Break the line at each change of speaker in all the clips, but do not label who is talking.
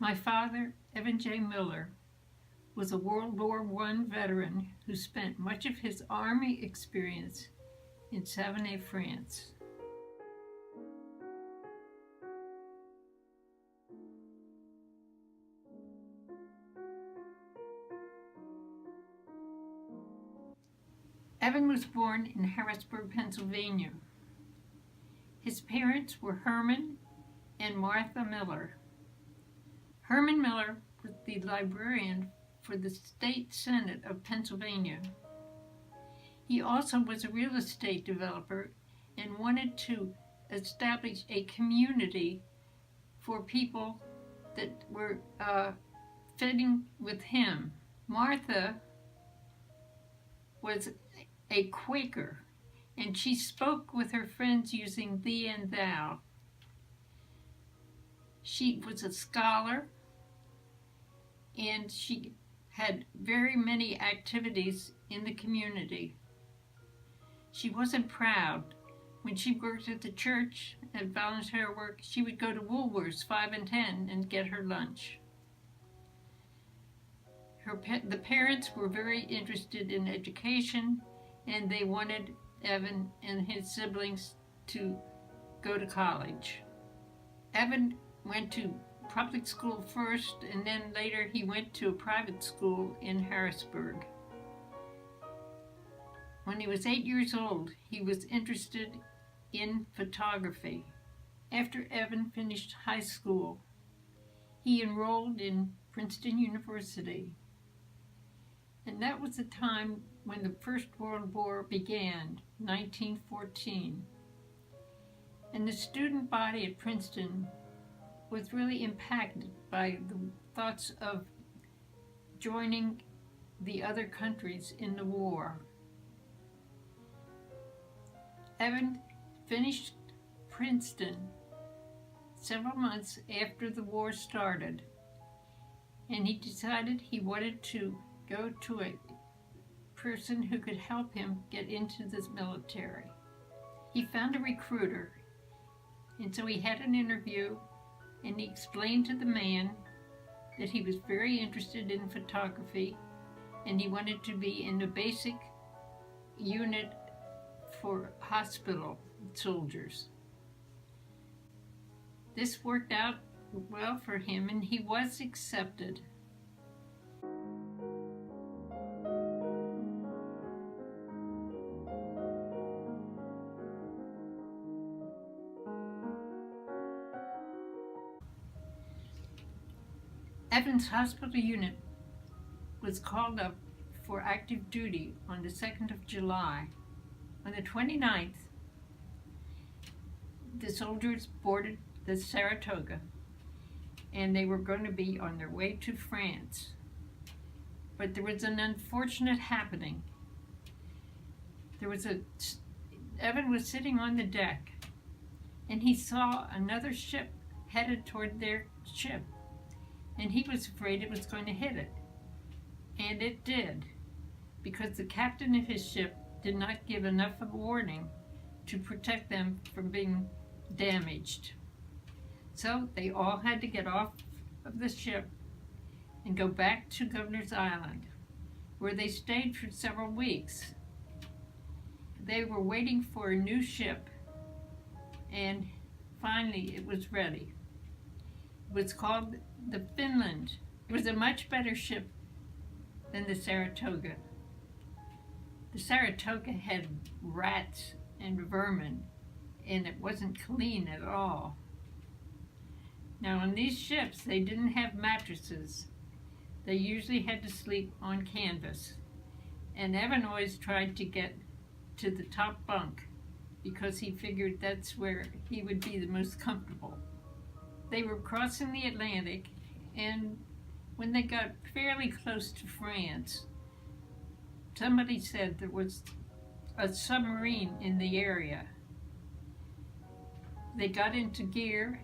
My father, Evan J. Miller, was a World War I veteran who spent much of his Army experience in Savenay, France. Evan was born in Harrisburg, Pennsylvania. His parents were Herman and Martha Miller. Herman Miller was the librarian for the State Senate of Pennsylvania. He also was a real estate developer and wanted to establish a community for people that were fitting with him. Martha was a Quaker, and she spoke with her friends using thee and thou. She was a scholar, and she had very many activities in the community. She wasn't proud. When she worked at the church at volunteer work, she would go to Woolworths 5 and 10 and get her lunch. The parents were very interested in education, and they wanted Evan and his siblings to go to college. Evan went to public school first, and then later he went to a private school in Harrisburg. When he was 8 years old, he was interested in photography. After Evan finished high school, he enrolled in Princeton University. And that was the time when the First World War began, 1914. And the student body at Princeton was really impacted by the thoughts of joining the other countries in the war. Evan finished Princeton several months after the war started, and he decided he wanted to go to a person who could help him get into the military. He found a recruiter, and so he had an interview, and he explained to the man that he was very interested in photography, and he wanted to be in the basic unit for hospital soldiers. This worked out well for him, and he was accepted. Evan's hospital unit was called up for active duty on the 2nd of July. On the 29th, the soldiers boarded the Saratoga, and they were going to be on their way to France. But there was an unfortunate happening. Evan was sitting on the deck, and he saw another ship headed toward their ship, and he was afraid it was going to hit it. And it did, because the captain of his ship did not give enough of a warning to protect them from being damaged. So they all had to get off of the ship and go back to Governor's Island, where they stayed for several weeks. They were waiting for a new ship, and finally it was ready. It was called the Finland. It was a much better ship than the Saratoga. The Saratoga had rats and vermin, and it wasn't clean at all. Now, on these ships, they didn't have mattresses. They usually had to sleep on canvas. And Evan always tried to get to the top bunk because he figured that's where he would be the most comfortable. They were crossing the Atlantic, and when they got fairly close to France, somebody said there was a submarine in the area. They got into gear,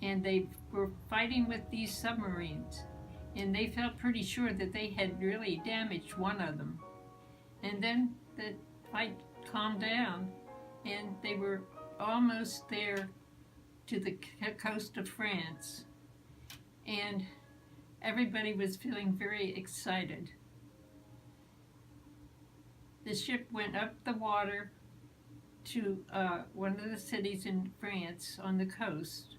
and they were fighting with these submarines, and they felt pretty sure that they had really damaged one of them. And then the fight calmed down, and they were almost there to the coast of France. And everybody was feeling very excited. The ship went up the water to one of the cities in France on the coast,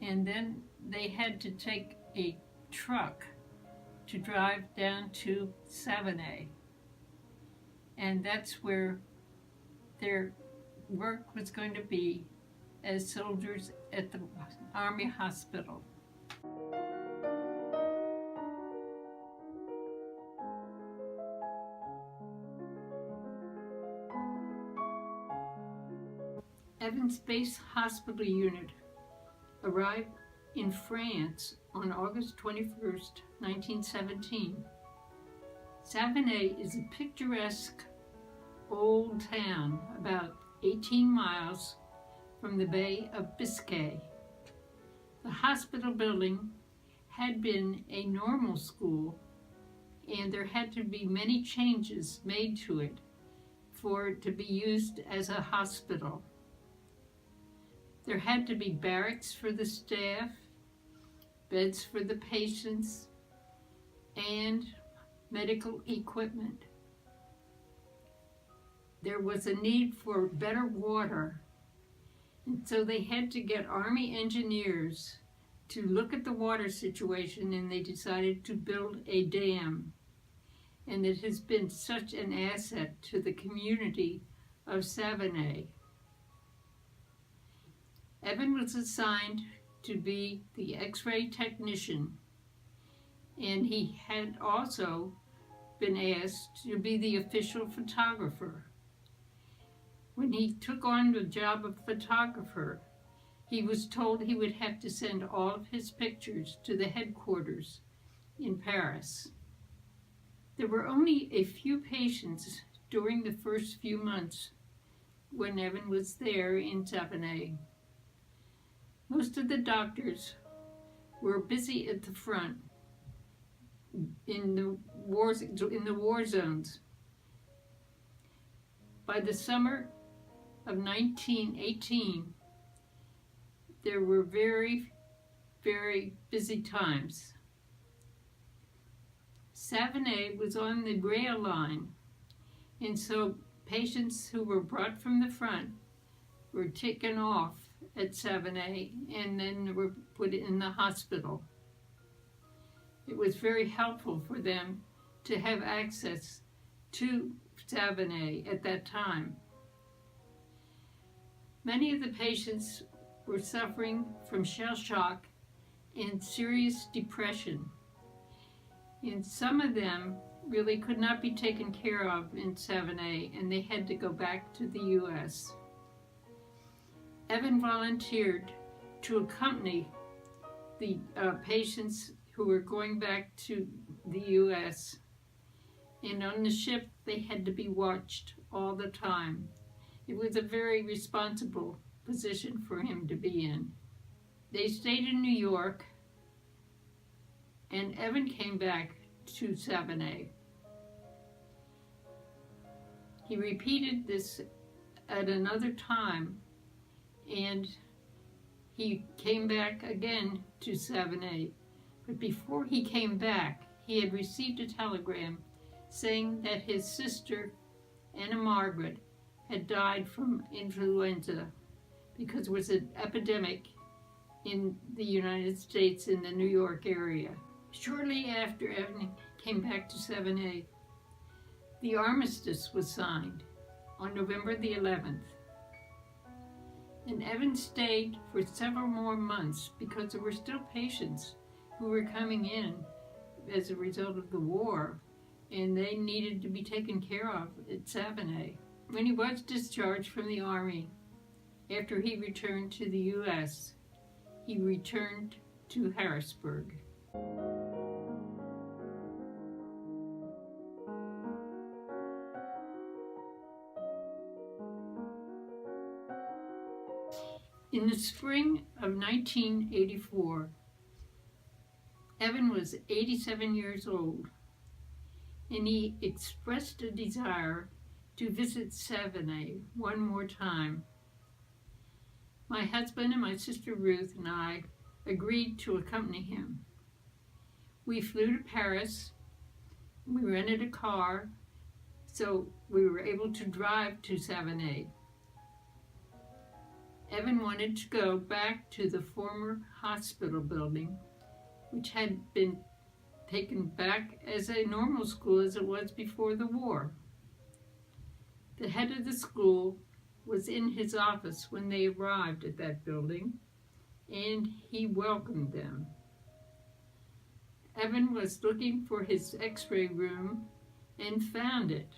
and then they had to take a truck to drive down to Savenay, and that's where their work was going to be as soldiers at the Army Hospital. Evan's Base Hospital Unit arrived in France on August 21st, 1917. Savenay is a picturesque old town about 18 miles from the Bay of Biscay. The hospital building had been a normal school, and there had to be many changes made to it for it to be used as a hospital. There had to be barracks for the staff, beds for the patients, and medical equipment. There was a need for better water, and so they had to get Army engineers to look at the water situation, and they decided to build a dam. And it has been such an asset to the community of Savenay. Evan was assigned to be the X-ray technician, and he had also been asked to be the official photographer. When he took on the job of photographer, he was told he would have to send all of his pictures to the headquarters in Paris. There were only a few patients during the first few months when Evan was there in Savenay. Most of the doctors were busy at the front in the war zones. By the summer of 1918, there were very, very busy times. Savenay was on the rail line, and so patients who were brought from the front were taken off at Savenay and then were put in the hospital. It was very helpful for them to have access to Savenay at that time. Many of the patients were suffering from shell shock and serious depression, and some of them really could not be taken care of in Savenay, and they had to go back to the U.S. Evan volunteered to accompany the patients who were going back to the U.S., and on the ship they had to be watched all the time. It was a very responsible position for him to be in. They stayed in New York, and Evan came back to Savenay. He repeated this at another time, and he came back again to Savenay. But before he came back, he had received a telegram saying that his sister, Anna Margaret, had died from influenza because it was an epidemic in the United States in the New York area. Shortly after Evan came back to Savenay, the armistice was signed on November the 11th. And Evan stayed for several more months because there were still patients who were coming in as a result of the war, and they needed to be taken care of at Savenay. When he was discharged from the Army, after he returned to the U.S., he returned to Harrisburg. In the spring of 1984, Evan was 87 years old, and he expressed a desire to visit Savenay one more time. My husband and my sister Ruth and I agreed to accompany him. We flew to Paris. We rented a car, so we were able to drive to Savenay. Evan wanted to go back to the former hospital building, which had been taken back as a normal school as it was before the war. The head of the school was in his office when they arrived at that building, and he welcomed them. Evan was looking for his x-ray room and found it.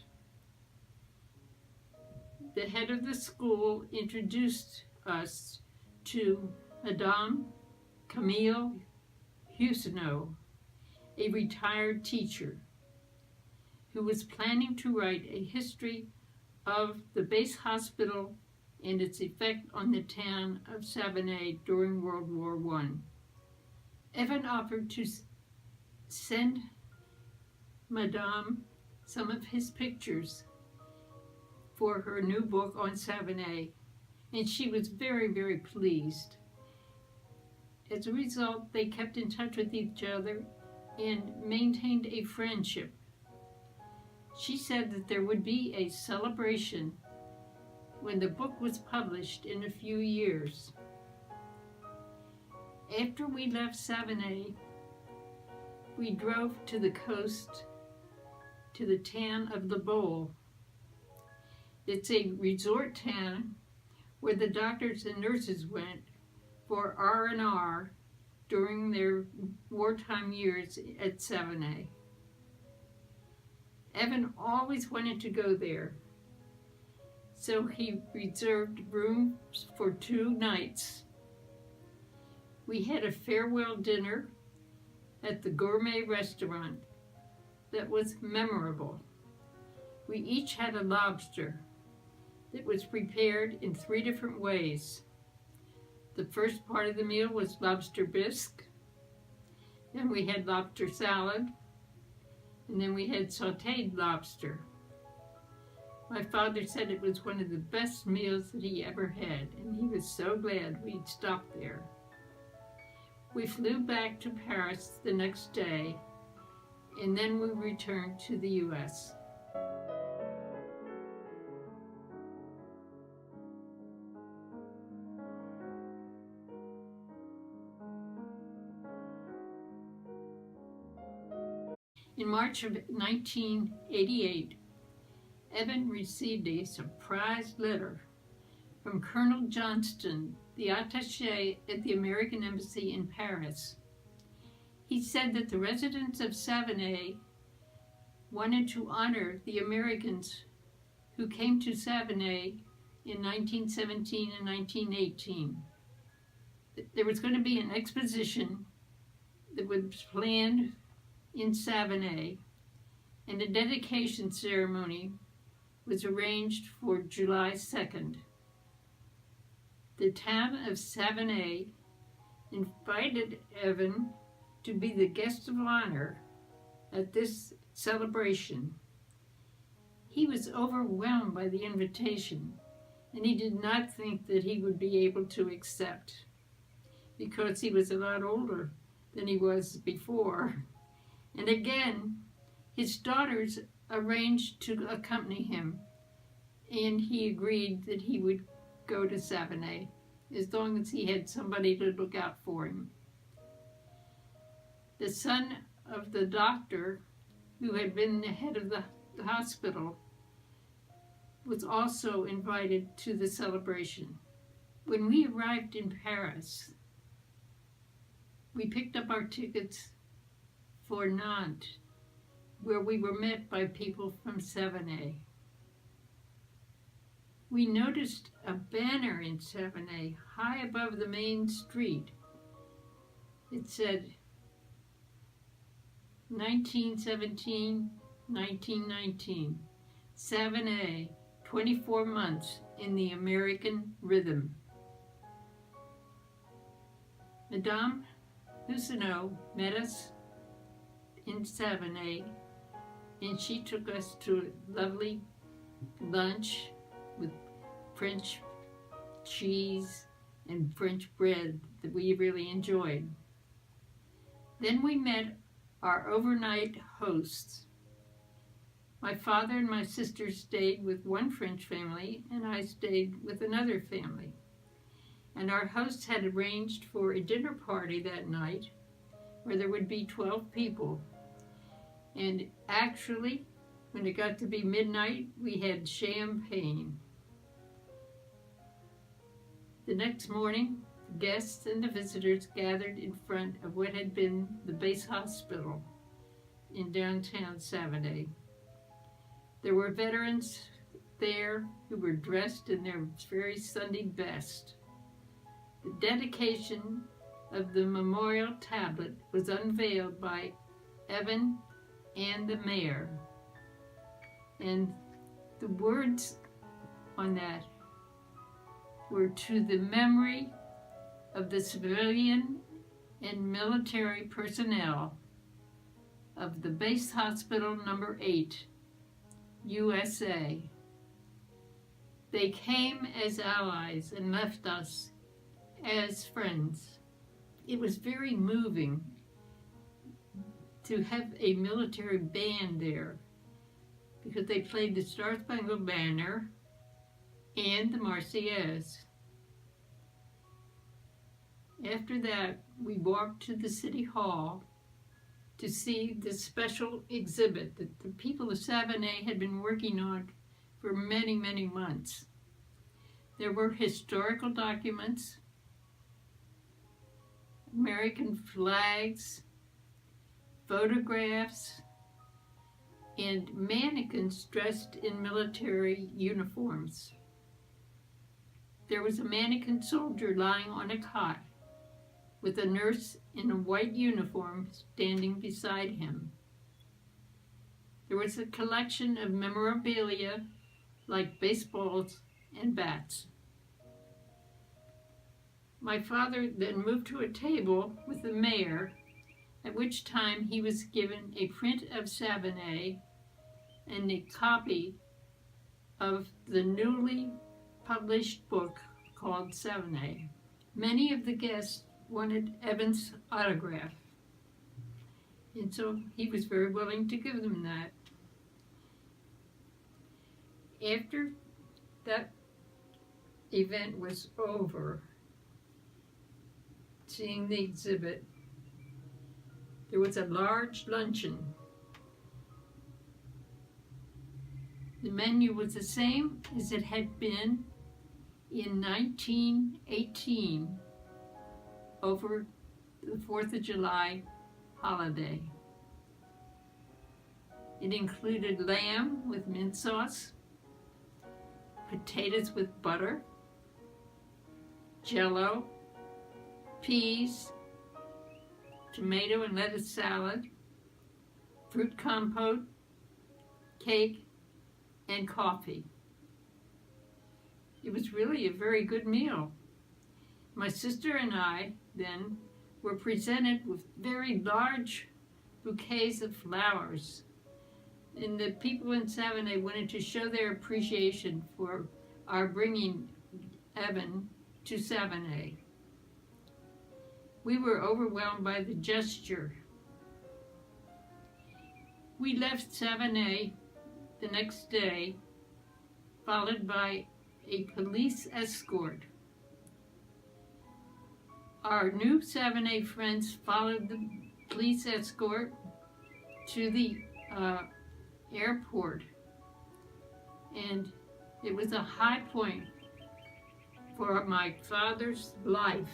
The head of the school introduced us to Madame Camille Huguenot, a retired teacher who was planning to write a history of the base hospital and its effect on the town of Savenay during World War I. Evan offered to send Madame some of his pictures for her new book on Savenay, and she was very, very pleased. As a result, they kept in touch with each other and maintained a friendship. She said that there would be a celebration when the book was published in a few years. After we left Savenay, we drove to the coast to the town of Le Bowl. It's a resort town where the doctors and nurses went for R&R during their wartime years at Savenay. Evan always wanted to go there, so he reserved rooms for 2 nights. We had a farewell dinner at the gourmet restaurant that was memorable. We each had a lobster that was prepared in 3 different ways. The first part of the meal was lobster bisque, then we had lobster salad, and then we had sautéed lobster. My father said it was one of the best meals that he ever had, and he was so glad we'd stopped there. We flew back to Paris the next day, and then we returned to the U.S. In March of 1988, Evan received a surprise letter from Colonel Johnston, the attaché at the American Embassy in Paris. He said that the residents of Savenay wanted to honor the Americans who came to Savenay in 1917 and 1918. There was going to be an exposition that was planned in Savenay, and a dedication ceremony was arranged for July 2nd. The town of Savenay invited Evan to be the guest of honor at this celebration. He was overwhelmed by the invitation, and he did not think that he would be able to accept, because he was a lot older than he was before. And again, his daughters arranged to accompany him, and he agreed that he would go to Savenay as long as he had somebody to look out for him. The son of the doctor who had been the head of the hospital was also invited to the celebration. When we arrived in Paris, we picked up our tickets for Nantes, where we were met by people from Savenay. We noticed a banner in Savenay high above the main street. It said 1917, 1919, Savenay, 24 months in the American rhythm. Madame Huguenot met us in Savenay, and she took us to a lovely lunch with French cheese and French bread that we really enjoyed. Then we met our overnight hosts. My father and my sister stayed with one French family, and I stayed with another family. And our hosts had arranged for a dinner party that night where there would be 12 people. And actually, when it got to be midnight, we had champagne. The next morning, the guests and the visitors gathered in front of what had been the base hospital in downtown Savenay. There were veterans there who were dressed in their very Sunday best. The dedication of the memorial tablet was unveiled by Evan and the mayor. And the words on that were to the memory of the civilian and military personnel of the Base Hospital Number 8, USA. They came as allies and left us as friends. It was very moving to have a military band there because they played the Star Spangled Banner and the Marseillaise. After that, we walked to the City Hall to see the special exhibit that the people of Savenay had been working on for many, many months. There were historical documents, American flags, photographs, and mannequins dressed in military uniforms. There was a mannequin soldier lying on a cot with a nurse in a white uniform standing beside him. There was a collection of memorabilia like baseballs and bats. My father then moved to a table with the mayor, at which time he was given a print of Savenay and a copy of the newly published book called Savenay. Many of the guests wanted Evan's autograph, and so he was very willing to give them that. After that event was over, seeing the exhibit, there was a large luncheon. The menu was the same as it had been in 1918 over the 4th of July holiday. It included lamb with mint sauce, potatoes with butter, jello, peas, tomato and lettuce salad, fruit compote, cake, and coffee. It was really a very good meal. My sister and I then were presented with very large bouquets of flowers, and the people in Savenay wanted to show their appreciation for our bringing Evan to Savenay. We were overwhelmed by the gesture. We left Savenay the next day, followed by a police escort. Our new Savenay friends followed the police escort to the airport, and it was a high point for my father's life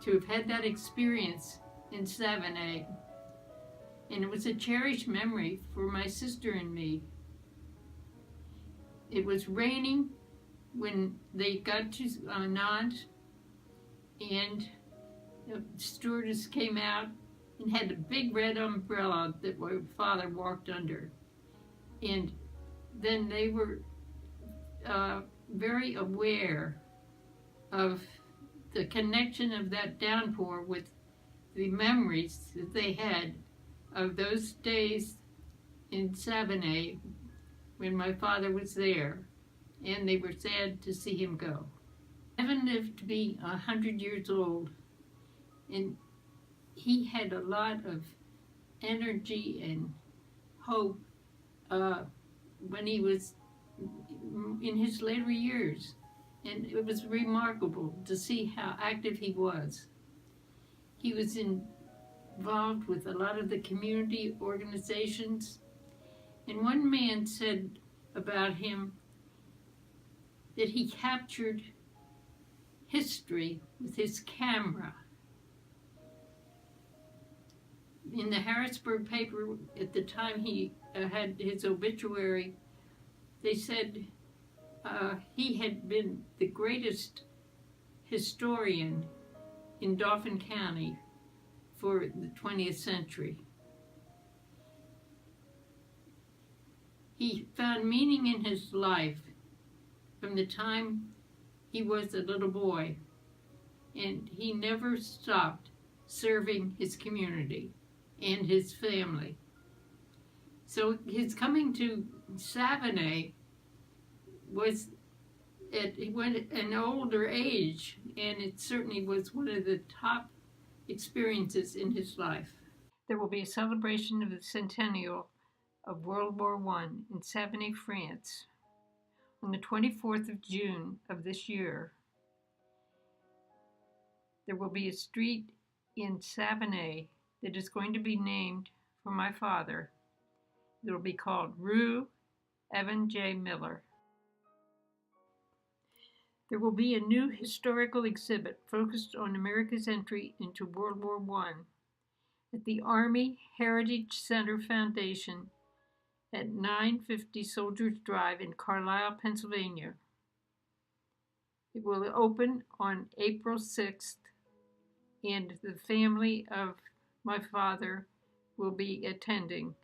to have had that experience in Savenay, and it was a cherished memory for my sister and me. It was raining when they got to Nantes, and the stewardess came out and had a big red umbrella that my father walked under. And then they were very aware of the connection of that downpour with the memories that they had of those days in Savenay when my father was there, and they were sad to see him go. Evan lived to be 100 years old, and he had a lot of energy and hope when he was in his later years. And it was remarkable to see how active he was. He was involved with a lot of the community organizations. And one man said about him that he captured history with his camera. In the Harrisburg paper, at the time he had his obituary, they said he had been the greatest historian in Dauphin County for the 20th century. He found meaning in his life from the time he was a little boy, and he never stopped serving his community and his family. So his coming to Savenay was at an older age, and it certainly was one of the top experiences in his life. There will be a celebration of the centennial of World War I in Savenay, France, on the 24th of June of this year. There will be a street in Savenay that is going to be named for my father. It will be called Rue Evan J. Miller. There will be a new historical exhibit focused on America's entry into World War I at the Army Heritage Center Foundation at 950 Soldiers Drive in Carlisle, Pennsylvania. It will open on April 6th, and the family of my father will be attending.